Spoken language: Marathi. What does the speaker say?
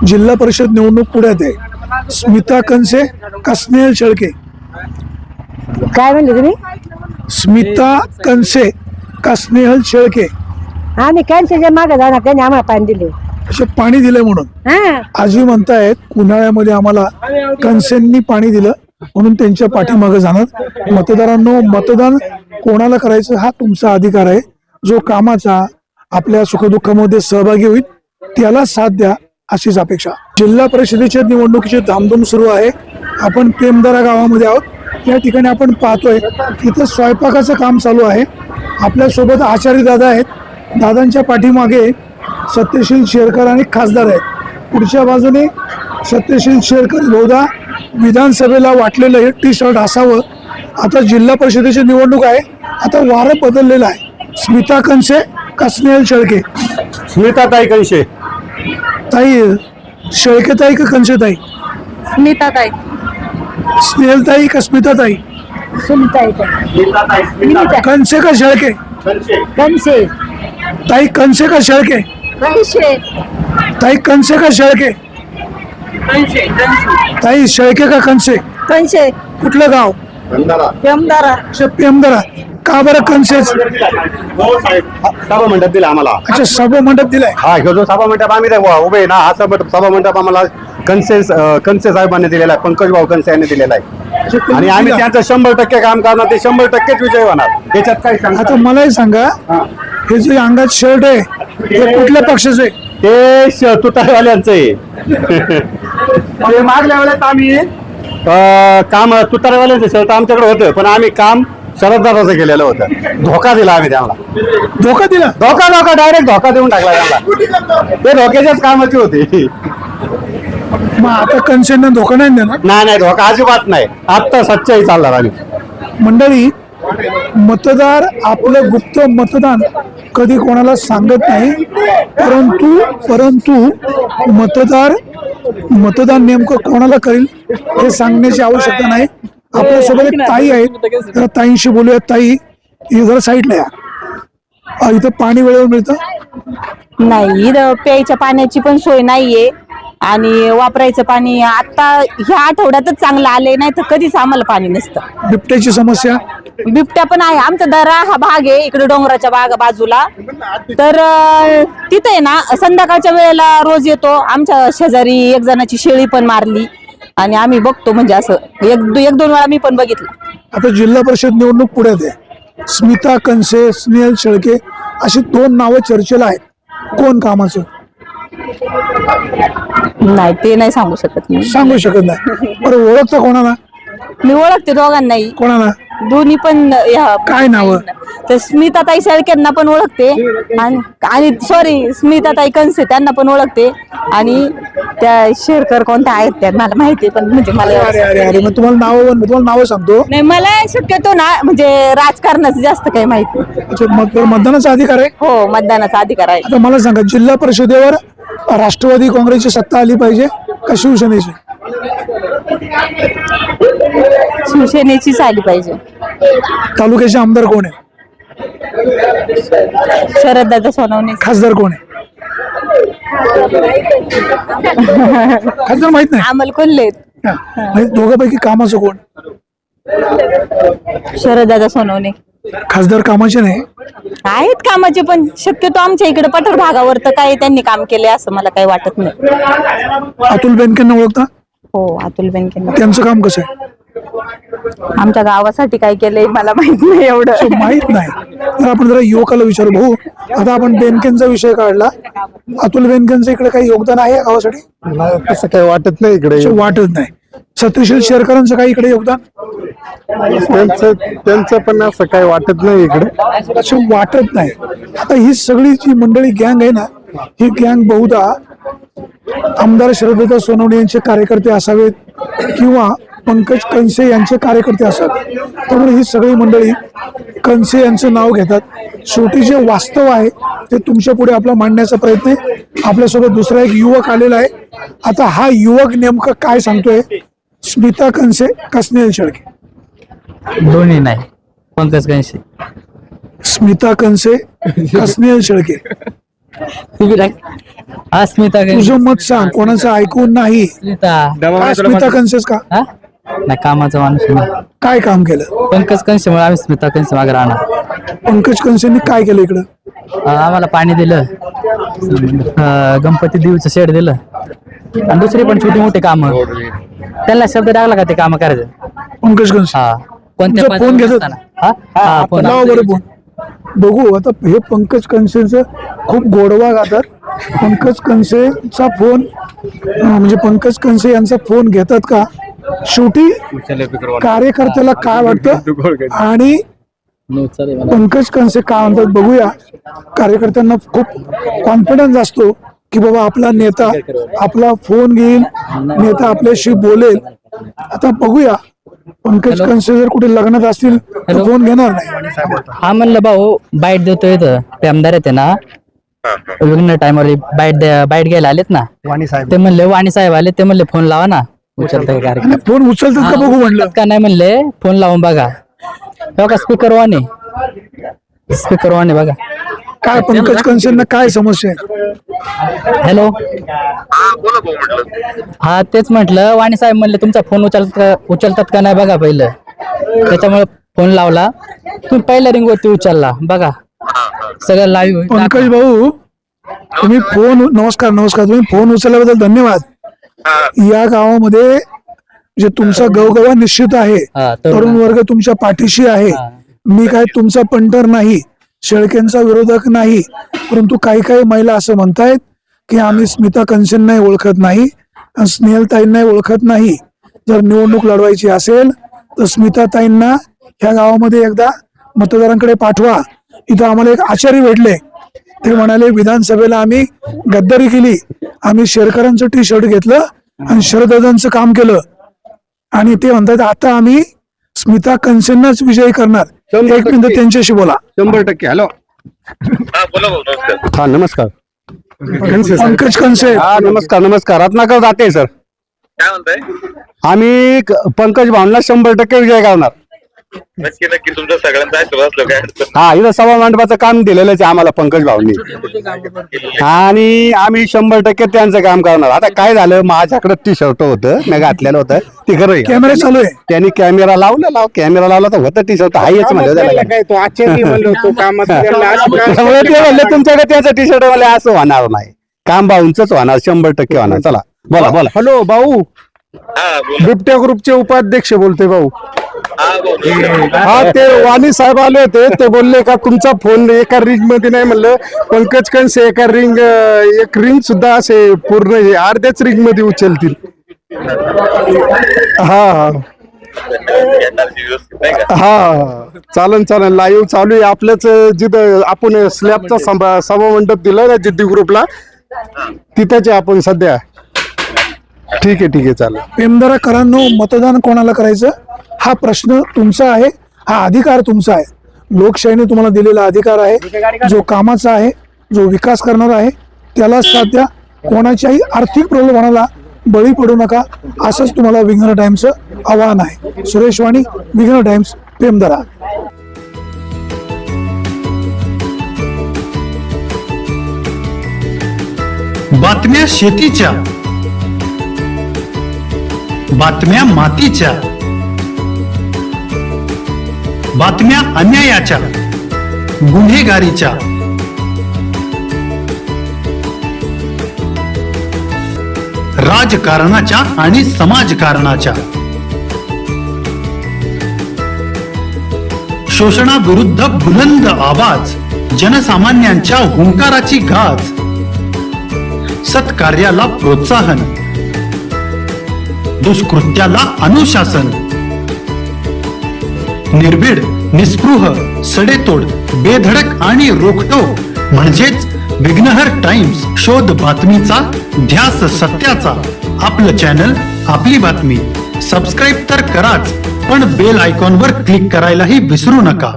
जिल्हा परिषद निवडणूक पुढ्यात आहे. स्मिता कंसे का स्नेहल शेळके? काय म्हणले तुम्ही? स्मिता कंसे का स्नेहल शेळके? आम्ही कॅन्सरच्या मागे जाणार, त्यांनी आम्हाला पाणी दिले. असे पाणी दिले म्हणून हा, आजी म्हणतायत उन्हाळ्यामध्ये आम्हाला कंसेंनी पाणी दिलं म्हणून त्यांच्या पाठीमागे जाणार. मतदारांनो, मतदान कोणाला करायचं हा तुमचा अधिकार आहे. जो कामाचा आपल्या सुखदुःखामध्ये सहभागी होईल त्याला साथ द्या अशीच अपेक्षा. जिल्हा परिषदेच्या निवडणुकीची धामधूम सुरू आहे. आपण प्रेमदारा गावामध्ये आहोत. या ठिकाणी आपण पाहतोय तिथं स्वयंपाकाचं काम चालू आहे. आपल्यासोबत आचारी दादा आहेत. दादांच्या पाठीमागे सत्यशील शेरकर आणि खासदार आहेत. पुढच्या बाजूने सत्यशील शेरकर बहुधा विधानसभेला वाटलेलं हे टी शर्ट असावं. आता जिल्हा परिषदेची निवडणूक आहे. आता वारं बदललेलं आहे. स्मिता कंसे का स्नेहल शेळके? स्मिता ताई कंसे. ताई शेळके ताई का कंसे ताई? स्मिता ताई. स्नेहल ताई का स्मिता ताई? सुनीता कंसे का शेळके? कंसे. ताई कंसे का शेळके? ताई कंसे का शेळके? ताई शेळके का कंसे? कंसे. कुठलं गाव? पेमदारा. पेमदरा. का बरं कंसेच? सभा मंडप दिला आम्हाला. अच्छा, सभा मंडप दिलाय. हा, ह्यो जो सभा मंडप आम्ही उभे आहे ना, हा सभा मंडप आम्हाला कंसे साहेबांनी दिलेला आहे, पंकज भाऊ कंसे यांनी दिलेला आहे. आणि आम्ही त्यांचं 100% काम करणार, ते 100%च विजय होणार, त्याच्यात काही शंका आता मलाही सांगा, हे जे अंगात शर्ट आहे हे कुठल्या पक्षाचं आहे? ते तुतारवाल्यांचं आहे. ते मागल्या वेळेस आम्ही काम तुतारवाल्यांचं शर्ट आमच्याकडे होतं, पण आम्ही काम शरददादाचं केलेलं होतं. धोका दिला आम्ही त्यांना. धोका दिला? धोका डायरेक्ट धोका देऊन टाकला त्यांना. ते धोक्याच्याच कामाची होती. मग आता कंसेंना धोका नाही देणार? नाही, धोका अजिबात नाही. आत्ता सच्चाई चालणार आम्ही. मंडळी, मतदार आपलं गुप्त मतदान कधी कोणाला सांगत नाही, परंतु मतदान नेमकं कोणाला करेल हे सांगण्याची आवश्यकता नाही. आपल्यासोबत एक ताई आहेत, त्या ताईंशी बोलूया. ताई, जरा साईडला या. इथं पाणी वेळेवर मिळतं? नाही, इथं प्यायच्या पाण्याची पण सोय नाहीये आणि वापरायचं पाणी आता ह्या आठवड्यातच चांगलं आले, नाही तर कधीच आम्हाला पाणी नसतं. बिबट्याची समस्या? बिबट्या पण आहे. आमचा दरा हा भाग आहे इकडे डोंगराच्या बाजूला, तर तिथे आहे ना संध्याकाळच्या वेळेला रोज येतो. आमच्या शेजारी एक जणाची शेळी पण मारली आणि आम्ही बघतो, म्हणजे असं एक दोन वेळा मी पण बघितलं. आता जिल्हा परिषद निवडणूक पुढ्यात आहे. स्मिता कंसे, स्नेहल शेळके अशी दोन नावं चर्चेला आहेत. कोण कामाचं? नाही, ते नाही सांगू शकत मी. सांगू शकत नाही. बरं, ओळखतं कोणाला? मी ओळखते दोघांनाही, कोणाला? दोन्ही पण. काय नाव? तर स्मिताताई शेळकेंना पण ओळखते आणि सॉरी स्मिताताई कंसे त्यांना पण ओळखते, आणि त्या शेरकर कोणत्या आहेत त्या मला माहिती, पण म्हणजे मला अरे मग तुम्हाला नावं सांगतो. नाही, मला शक्यतो ना म्हणजे राजकारणाचं जास्त काही माहिती नाही. अच्छा, मतदानाचा अधिकार आहे? हो, मतदानाचा अधिकार आहे. आता मला सांगा, जिल्हा परिषदेवर राष्ट्रवादी काँग्रेसची सत्ता आली पाहिजे का शिवसेनेची? शिवसेनेचीच आली पाहिजे. तालुक्याचे आमदार कोण आहे? शरददादा सोनवणे. खासदार कोण आहे? खासदार माहित नाही? अमल कोल्हे. दोघांपैकी कामाचं कोण? शरददादा सोनवणे. खासदार कामाचे नाही? आहेत कामाचे, पण शक्यतो आमच्या इकडे पठार भागावर तर काही त्यांनी काम केले असं मला काही वाटत नाही. अतुल बेनकेंना ओळखता? हो, अतुल बेनकेंना. त्यांचं काम कसं आहे? आमच्या गावासाठी काय केलंय मला माहित नाही एवढं. माहित नाही तर आपण जरा युवकाला विचारू. भाऊ, आता आपण बेनकेंचा विषय काढला, अतुल बेनकेंचं इकडे काही योगदान आहे गावासाठी? तसं काही वाटत नाही इकडे. वाटत नाही. सत्यशील शेरकरांचं काही इकडे योगदान? त्यांचं पण असं काही वाटत नाही इकडे. असं वाटत नाही. आता ही सगळी जी मंडळी गँग आहे ना, ही गँग बहुधा आमदार शरददादा सोनवणे यांचे कार्यकर्ते असावेत किंवा पंकज कंसे यांचे कार्यकर्ते असतात. त्यामुळे ही सगळी मंडळी कंसे यांचं नाव घेतात. शेवटी जे वास्तव आहे ते तुमच्या पुढे आपला मांडण्याचा प्रयत्न आहे. आपल्यासोबत दुसरा एक युवक आलेला आहे. आता हा युवक नेमकं काय सांगतोय? स्मिता कंसे का स्नेहल शेळके? दोन्ही नाही, पंकज कंसे. स्मिता कंसे का स्नेहल शेळके? हा स्मिता तुझं मत सांग, कोणाचं ऐकून नाही. स्मिता का स्मिता कंसेस का? हा नाही कामाचा माणूस नाही. काय काम केलं? पंकज कंशेमुळे आम्ही स्मिता कंशे मागे राहणार. पंकज कंसेंनी काय केलं इकडं? आम्हाला पाणी दिलं, गणपती देवीचं शेड दिलं आणि दुसरी पण छोटी मोठी कामं. त्यांना शब्द लागला का ते काम करायचं. पंकज कंसे हा कोणत्या तुमचा फोन घेतात? असताना. हा? हा, फोन लावा बरं फोन. बघू आता हे पंकज कंसेंचं खूप गोडवा गातात. पंकज कंसेचा फोन म्हणजे पंकज कंसे यांचा फोन घेतात का? शेवटी कार्यकर्त्याला काय वाटतं आणि पंकज कंसे काय म्हणतात बघूया. कार्यकर्त्यांना खूप कॉन्फिडन्स असतो की बाबा आपला नेता आपला फोन घेईल, नेता आपल्याशी बोलेल. आता बघूया पंकज कंसे जर कुठे लग्नात असतील तर फोन घेणार नाही. हा म्हणलं भाऊ बाईट देतो इथं ते आमदार येते ना विघ्न टाइमवर बाईट घ्यायला आलेत ना. ते म्हणले वाणी साहेब आले, ते म्हणले फोन लावा ना उचलता कार्यक्रम आणि फोन उचलतात का बघू म्हणलं. का नाही म्हणले फोन लावून बघा. बघा स्पीकर वाणी बघा. काय पंकज कंसेंना काय समस्या आहे? हॅलो हा तेच म्हटलं वाणी साहेब म्हणले तुमचा फोन उचलतात का नाही बघा पहिलं. त्याच्यामुळे फोन लावला, तुम्ही पहिल्या रिंग वरती उचलला बघा. सगळं लाईव्ह. पंकज भाऊ तुम्ही फोन नमस्कार तुम्ही फोन उचलल्याबद्दल धन्यवाद. या गावामध्ये जे तुमचा गवगवा निश्चित आहे, तरुण वर्ग तुमच्या पाठीशी आहे. मी काय तुमचा पंटर नाही, शेळकेंचा विरोधक नाही, परंतु काही महिला असं म्हणतायत की आम्ही स्मिता कंसेंना ओळखत नाही, स्नेहलताईंना ओळखत नाही. जर निवडणूक लढवायची असेल तर स्मिताताईंना ह्या गावामध्ये एकदा मतदारांकडे पाठवा. इथं आम्हाला एक आचार्य भेटले, ते म्हणाले विधानसभेला आम्ही गद्दारी केली, आम्ही शेरकरांचं टी शर्ट घेतलं आणि शरददादांचं काम केलं आणि ते म्हणतात आता आम्ही स्मिता कंसेंनाच विजयी करणार. एक मिनिट त्यांच्याशी बोला. 100%. हॅलो हा नमस्कार. पंकज कंसे हा नमस्कार रत्नाकर जाते सर. काय म्हणताय? आम्ही पंकज भावना 100% विजय करणार. नक्की तुमचं सगळ्यांचा आशीर्वाद असलो काय अडचण हा इथं सभा मंडपाचं काम दिलेलंच आहे आम्हाला पंकज भाऊनी आणि आम्ही 100% त्यांचं काम करणार. आता काय झालं माझ्याकडे टी शर्ट होतं मी घातलेलं होतं ते खरं कॅमेरा चालू आहे. त्यांनी कॅमेरा लावला तर होतं टी शर्ट हायच म्हणलं त्यामुळे ते म्हणले तुमच्याकडे त्याचं टी शर्ट मला असं होणार नाही, काम भाऊंच होणार 100% होणार. चला बोला. हॅलो भाऊ, हा बोला. बिबट्या ग्रुपचे उपाध्यक्ष बोलते भाऊ. हा बोला. हा ते वाणी साहेब आले होते, ते बोलले का तुमचा फोन एका रिंग मध्ये नाही. म्हणलं पंकज कंसे एक रिंग सुद्धा असे पूर्ण अर्ध्याच रिंग मध्ये उचलतील. हा व्यवस्थित नाही का? हा चालन लाईव्ह चालू आहे आपल्याच. जिथं आपण स्लॅबचा सभा मंडप दिला ना जिद्दी ग्रुपला, तिथंच आहे आपण सध्या. ठीक आहे चालेल. पेमदाराकरांनो मतदान कोणाला करायचं हा प्रश्न तुमचा आहे, हा अधिकार तुमचा आहे. लोकशाहीने तुम्हाला दिलेला अधिकार आहे. जो कामाचा आहे, जो विकास करणार आहे त्याला साथ द्या. कोणाच्याही आर्थिक प्रलोभनाला बळी पडू नका, असंच तुम्हाला विघ्न टाइम्सचं आवाहन आहे. सुरेश वाणी, विघ्न टाइम्स, पेमदारा. बातम्या शेतीच्या, बातम्या मातीच्या, बातम्या अन्यायाच्या, गुन्हेगारीच्या, राजकारणाच्या आणि समाजकारणाच्या, शोषणाविरुद्ध बुलंद आवाज, जनसामान्यांच्या हुंकाराची गाज, सत्कार्याला प्रोत्साहन, दुष्कृत्याला अनुशासन, निर्भीड, निस्पृह, सडेतोड, बेधडक आणि रोखठोक म्हणजेच विघ्नहर टाइम्स. शोध बातमीचा, ध्यास सत्याचा. आपलं चॅनल, आपली बातमी. सबस्क्राईब तर कराच, पण बेल आयकॉनवर क्लिक करायलाही विसरू नका.